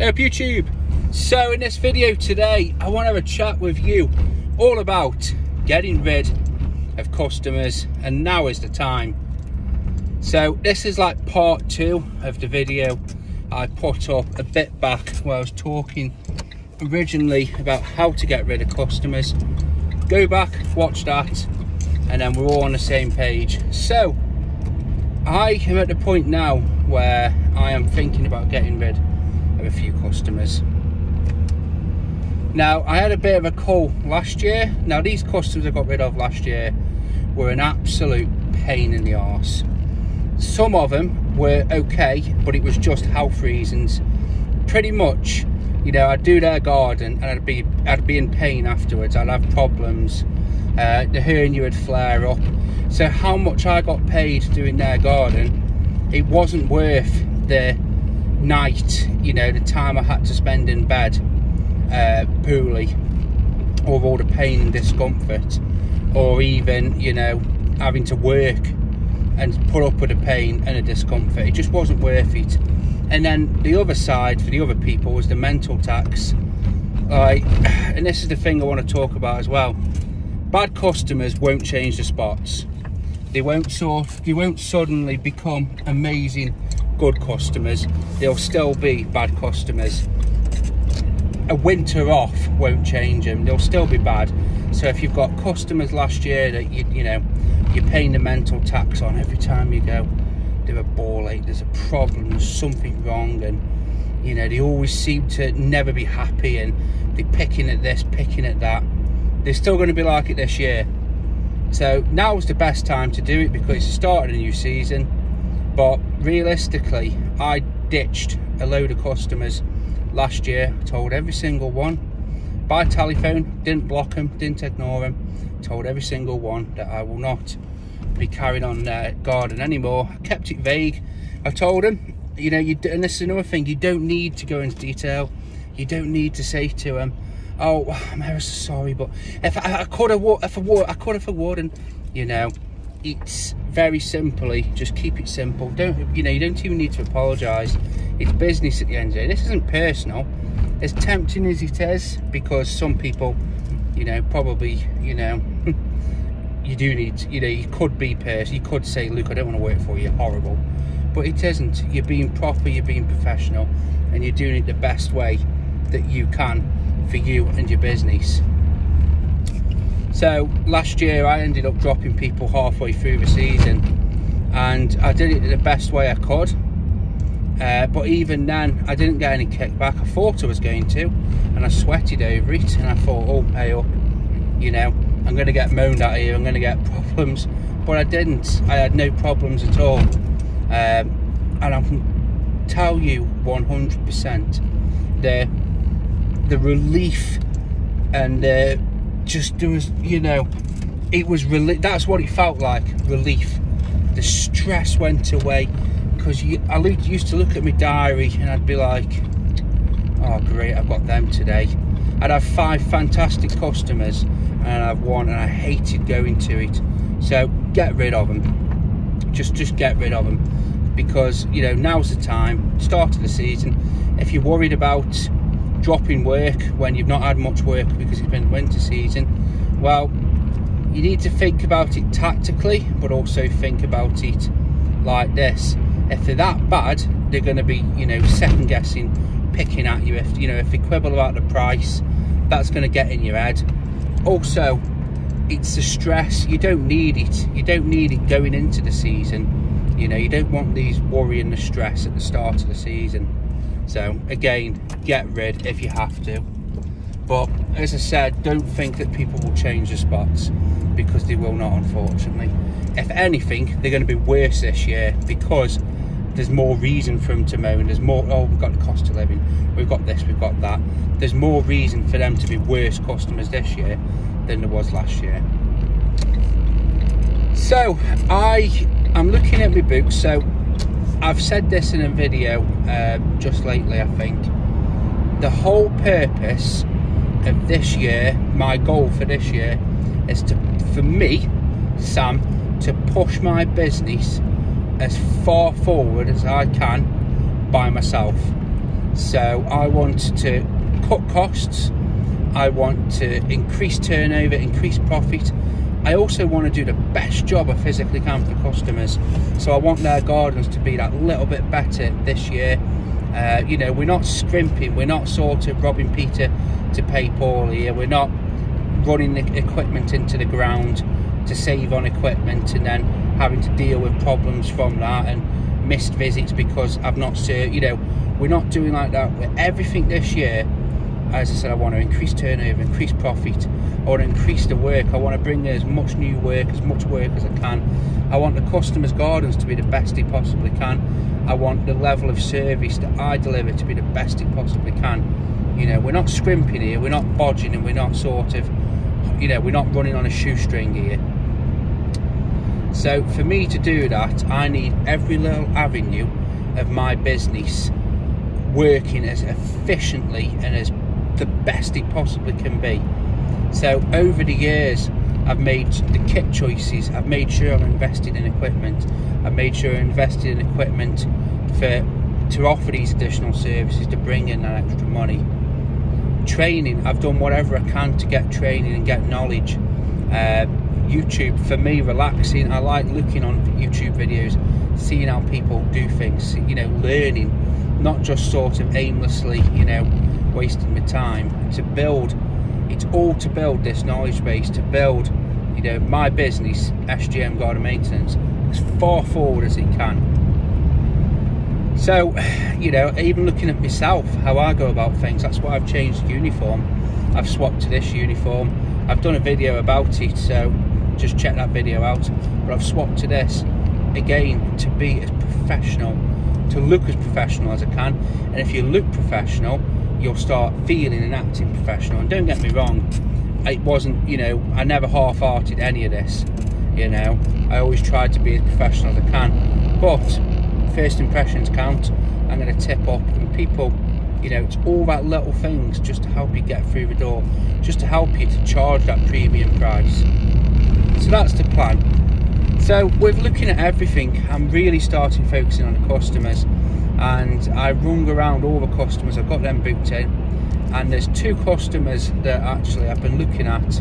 Hey up YouTube. So in this video today I want to have a chat with you all about getting rid of customers, and now is the time. So this is like part 2 of the video I put up a bit back where I was talking originally about how to get rid of customers. Go back, watch that, and then we're all on the same page. So I am at the point now where I am thinking about getting rid of a few customers. Now, I had a bit of a cull last year. Now, these customers I got rid of last year were an absolute pain in the arse. Some of them were okay, but it was just health reasons. Pretty much, you know, I'd do their garden and I'd be in pain afterwards. I'd have problems. The hernia would flare up. So how much I got paid doing their garden, it wasn't worth the night, you know, the time I had to spend in bed poorly, or all the pain and discomfort, or even, you know, having to work and put up with the pain and the discomfort. It just wasn't worth it. And then the other side for the other people was the mental tax. And this is the thing I want to talk about as well. Bad customers won't change the spots. They won't suddenly become amazing good customers. They'll still be bad customers. A winter off won't change them. They'll still be bad. So if you've got customers last year that you know you're paying the mental tax on every time you go, they have a ball ache, there's a problem, there's something wrong, and you know they always seem to never be happy, and they're picking at this, picking at that. They're still going to be like it this year. So now's the best time to do it because it's the start of the new season. But realistically, I ditched a load of customers last year. I told every single one by telephone, didn't block them, didn't ignore them. Told every single one that I will not be carrying on their garden anymore. I kept it vague. I told them, you know, and this is another thing, you don't need to go into detail. You don't need to say to them, oh, I'm ever so sorry, but if I could have and you know, it's very simply just keep it simple. You don't even need to apologise. It's business at the end of the day. This isn't personal. As tempting as it is, because some people, you know, probably, you know, you do need, you know, you could be personal. You could say, look, I don't want to work for you, horrible. But it isn't. You're being proper, you're being professional, and you're doing it the best way that you can for you and your business. So last year I ended up dropping people halfway through the season, and I did it the best way I could. But even then, I didn't get any kickback. I thought I was going to, and I sweated over it, and I thought, oh, hey up, you know, I'm going to get moaned at here, I'm going to get problems. But I didn't. I had no problems at all. And I can tell you 100% the relief and just there was, you know, it was that's what it felt like, relief. The stress went away, because I used to look at my diary and I'd be like, oh great, I've got them today. I'd have 5 fantastic customers and I'd have 1, and I hated going to it. So get rid of them. Just get rid of them, because you know now's the time, start of the season. If you're worried about dropping work when you've not had much work because it's been winter season, well, you need to think about it tactically, but also think about it like this. If they're that bad, they're going to be, you know, second guessing, picking at you. If, you know, if they quibble about the price, that's going to get in your head. Also, it's the stress. You don't need it. You don't need it going into the season. You know, you don't want these worry and the stress at the start of the season. So again, get rid if you have to. But as I said, don't think that people will change the spots, because they will not, unfortunately. If anything, they're going to be worse this year, because there's more reason for them to moan. There's more, oh, we've got the cost of living, we've got this, we've got that. There's more reason for them to be worse customers this year than there was last year. So I'm looking at my books. So I've said this in a video just lately, I think. The whole purpose of this year, my goal for this year, is for me, Sam, to push my business as far forward as I can by myself. So I want to cut costs, I want to increase turnover, increase profit. I also want to do the best job I physically can for customers. So I want their gardens to be that little bit better this year. You know, we're not scrimping, we're not sort of robbing Peter to pay Paul here. We're not running the equipment into the ground to save on equipment and then having to deal with problems from that and missed visits because I've not served. You know, we're not doing like that with everything this year. As I said, I want to increase turnover, increase profit. I want to increase the work. I want to bring in as much new work, as much work as I can. I want the customers' gardens to be the best they possibly can. I want the level of service that I deliver to be the best it possibly can. You know, we're not scrimping here, we're not bodging, and we're not sort of, you know, we're not running on a shoestring here. So for me to do that, I need every little avenue of my business working as efficiently and as the best it possibly can be. So over the years, I've made the kit choices, I've made sure I've invested in equipment, I've made sure I invested in equipment to offer these additional services, to bring in that extra money. Training, I've done whatever I can to get training and get knowledge. YouTube, for me, relaxing. I like looking on YouTube videos, seeing how people do things, you know, learning, not just sort of aimlessly, you know, wasting my time. To build, it's all to build this knowledge base, to build, you know, my business, SGM-garden maintenance, as far forward as it can. So, you know, even looking at myself, how I go about things, that's why I've changed the uniform. I've swapped to this uniform. I've done a video about it, so just check that video out. But I've swapped to this, again, to be as professional, to look as professional as I can. And if you look professional, you'll start feeling and acting professional. And don't get me wrong, it wasn't, you know, I never half-hearted any of this, you know. I always tried to be as professional as I can. But first impressions count. I'm going to tip up, and people, you know, it's all about little things just to help you get through the door, just to help you to charge that premium price. So that's the plan. So with looking at everything, I'm really starting focusing on the customers, and I rung around all the customers. I've got them booked in, and there's 2 customers that actually I've been looking at,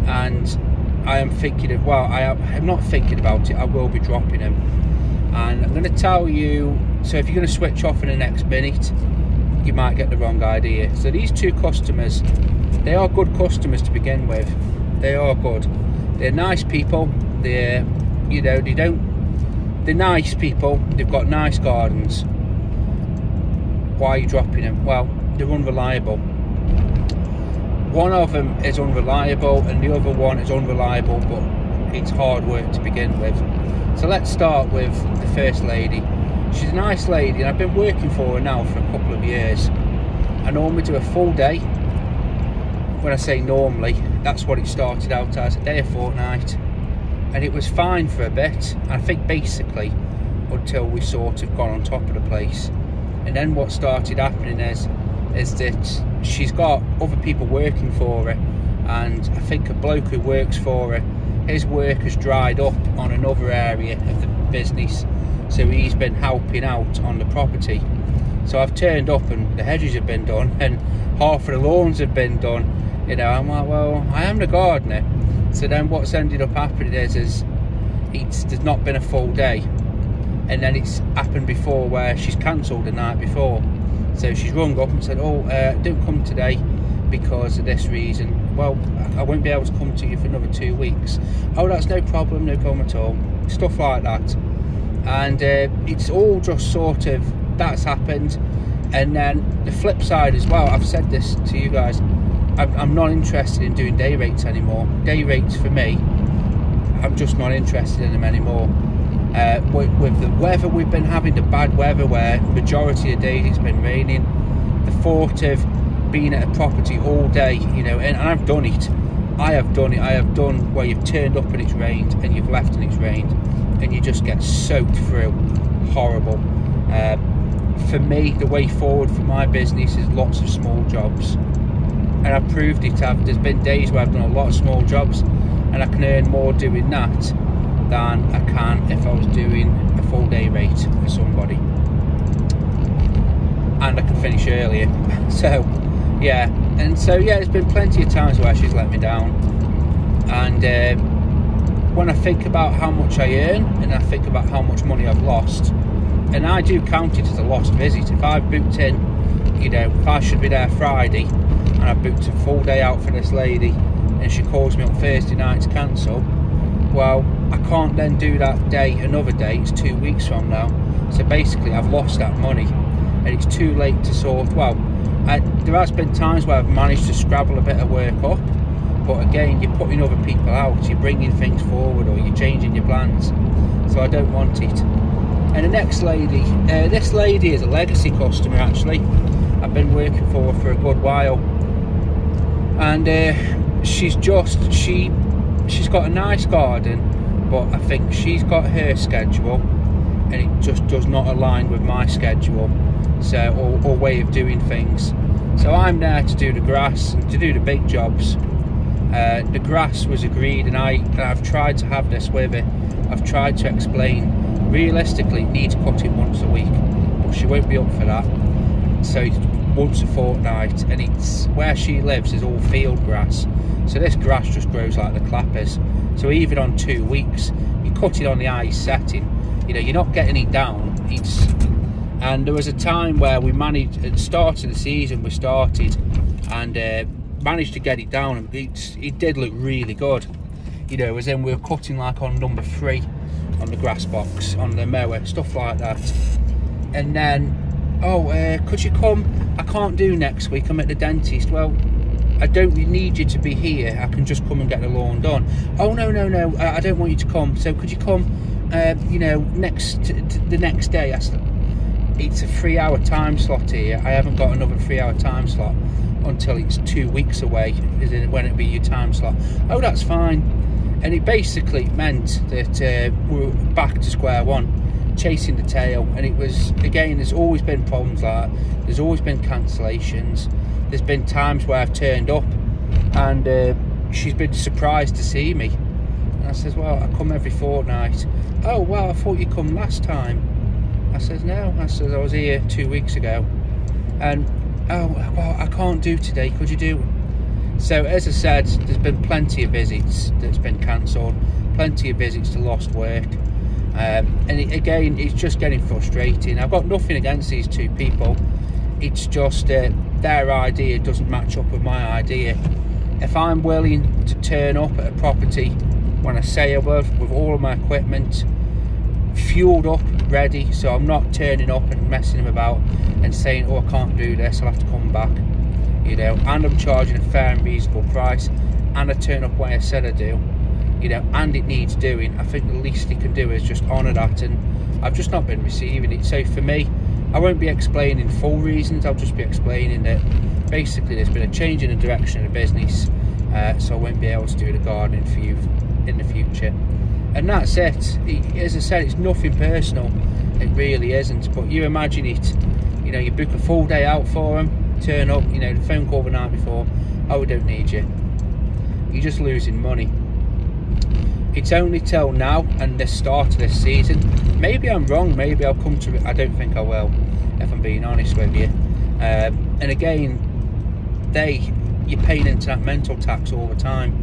and I am thinking of, well, I'm not thinking about it, I will be dropping them. And I'm going to tell you, so if you're going to switch off in the next minute, you might get the wrong idea. So these 2 customers, they are good customers to begin with. They are good. They're nice people. They're, you know, they're nice people. They've got nice gardens. Why are you dropping them? Well, they're unreliable. One of them is unreliable and the other one is unreliable, but it's hard work to begin with. So let's start with the first lady. She's a nice lady, and I've been working for her now for a couple of years. I normally do a full day. When I say normally, that's what it started out as, a day a fortnight, and it was fine for a bit. I think basically until we sort of got on top of the place, and then what started happening is that she's got other people working for her, and I think a bloke who works for her, his work has dried up on another area of the business, so he's been helping out on the property. So I've turned up and the hedges have been done and half of the lawns have been done. You know, I'm like, well, I am the gardener. So then what's ended up happening is there's not been a full day, and then it's happened before where she's cancelled the night before. So she's rung up and said, oh, don't come today because of this reason. Well, I won't be able to come to you for another 2 weeks. Oh, that's no problem at all. Stuff like that. And it's all just sort of, that's happened. And then the flip side as well, I've said this to you guys, I'm not interested in doing day rates anymore. Day rates for me, I'm just not interested in them anymore. With the weather we've been having, the bad weather where majority of days it's been raining, the thought of being at a property all day, you know, and I've done it. I have done where you've turned up and it's rained, and you've left and it's rained, and you just get soaked through. Horrible. For me, the way forward for my business is lots of small jobs, and I've proved it. There's been days where I've done a lot of small jobs, and I can earn more doing that than I can if I was doing a full day rate for somebody. and I can finish earlier. So yeah, and so yeah, there's been plenty of times where she's let me down. And when I think about how much I earn, and I think about how much money I've lost, and I do count it as a lost visit. If I've booked in, you know, if I should be there Friday and I booked a full day out for this lady and she calls me on Thursday night to cancel, well, I can't then do that day another day. It's 2 weeks from now. So basically I've lost that money, and it's too late to sort. Well, there has been times where I've managed to scrabble a bit of work up, but again, you're putting other people out, you're bringing things forward, or you're changing your plans. So I don't want it. And the next lady, this lady is a legacy customer actually. I've been working for her for a good while, and she's got a nice garden, but I think she's got her schedule and it just does not align with my schedule, so or way of doing things. So I'm there to do the grass and to do the big jobs. The grass was agreed, and I've tried to have this with her. I've tried to explain realistically it needs cutting once a week, but she won't be up for that. So it's once a fortnight, and it's where she lives is all field grass, so this grass just grows like the clappers. So even on 2 weeks, you cut it on the ice setting, you know, you're not getting it down. And there was a time where we managed, at the start of the season, we started and managed to get it down, and it did look really good, you know, as in we were cutting like on number 3 on the grass box, on the mower, stuff like that. And then, oh, could you come? I can't do next week, I'm at the dentist. Well, I don't need you to be here, I can just come and get the lawn done. Oh no, I don't want you to come, so could you come, you know, the next day? I said, it's a 3-hour time slot here, I haven't got another 3-hour time slot until it's 2 weeks away, when it'll be your time slot. Oh, that's fine. And it basically meant that we were back to square one, chasing the tail. And it was, again, there's always been problems like that. There's always been cancellations. There's been times where I've turned up and she's been surprised to see me. And I says, well, I come every fortnight. Oh, well, I thought you come last time. I says, no. I says, I was here 2 weeks ago. And, oh, well, I can't do today, could you do? So, as I said, there's been plenty of visits that's been cancelled, plenty of visits to lost work. And again, it's just getting frustrating. I've got nothing against these two people. It's just their idea doesn't match up with my idea. If I'm willing to turn up at a property when I say I will, with all of my equipment fueled up, ready, so I'm not turning up and messing them about and saying, oh, I can't do this, I'll have to come back, you know, and I'm charging a fair and reasonable price, and I turn up when I said I do, you know, and it needs doing, I think the least you can do is just honour that, and I've just not been receiving it. So for me, I won't be explaining full reasons, I'll just be explaining that basically there's been a change in the direction of the business, so I won't be able to do the gardening for you in the future. And that's it. As I said, it's nothing personal, it really isn't. But you imagine it, you know, you book a full day out for them, turn up, you know, the phone call the night before, oh, we don't need you. You're just losing money. It's only till now and the start of this season. Maybe I'm wrong, maybe I'll come to it. I don't think I will, if I'm being honest with you. And again, you're paying into that mental tax all the time.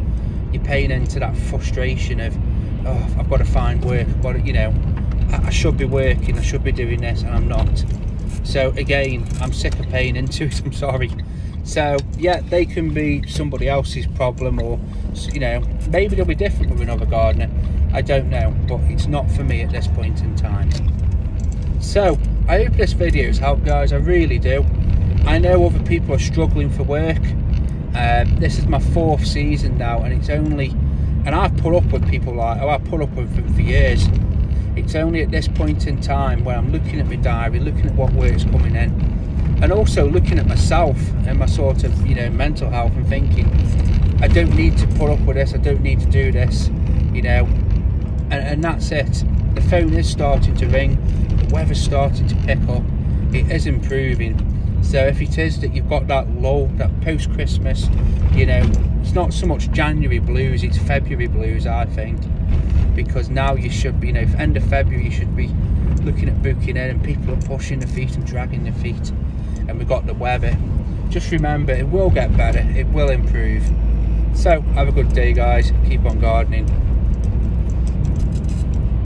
You're paying into that frustration of, oh, I've got to find work, I've got to, you know, I should be working, I should be doing this, and I'm not. So again, I'm sick of paying into it, I'm sorry. So yeah, they can be somebody else's problem, or, you know, maybe they'll be different with another gardener, I don't know, but it's not for me at this point in time. So I hope this video has helped, guys, I really do. I know other people are struggling for work. This is my 4th season now, and it's only, and I've put up with people like, oh, I've put up with them for years. It's only at this point in time where I'm looking at my diary, looking at what work's coming in, and also looking at myself and my sort of, you know, mental health, and thinking, I don't need to put up with this, I don't need to do this, you know, and that's it. The phone is starting to ring, the weather's starting to pick up, it is improving. So if it is that you've got that lull, that post-Christmas, you know, it's not so much January blues, it's February blues, I think. Because now you should be, you know, end of February, you should be looking at booking in, and people are pushing their feet and dragging their feet. and we got the weather. Just remember, it will get better, it will improve. So have a good day guys, keep on gardening.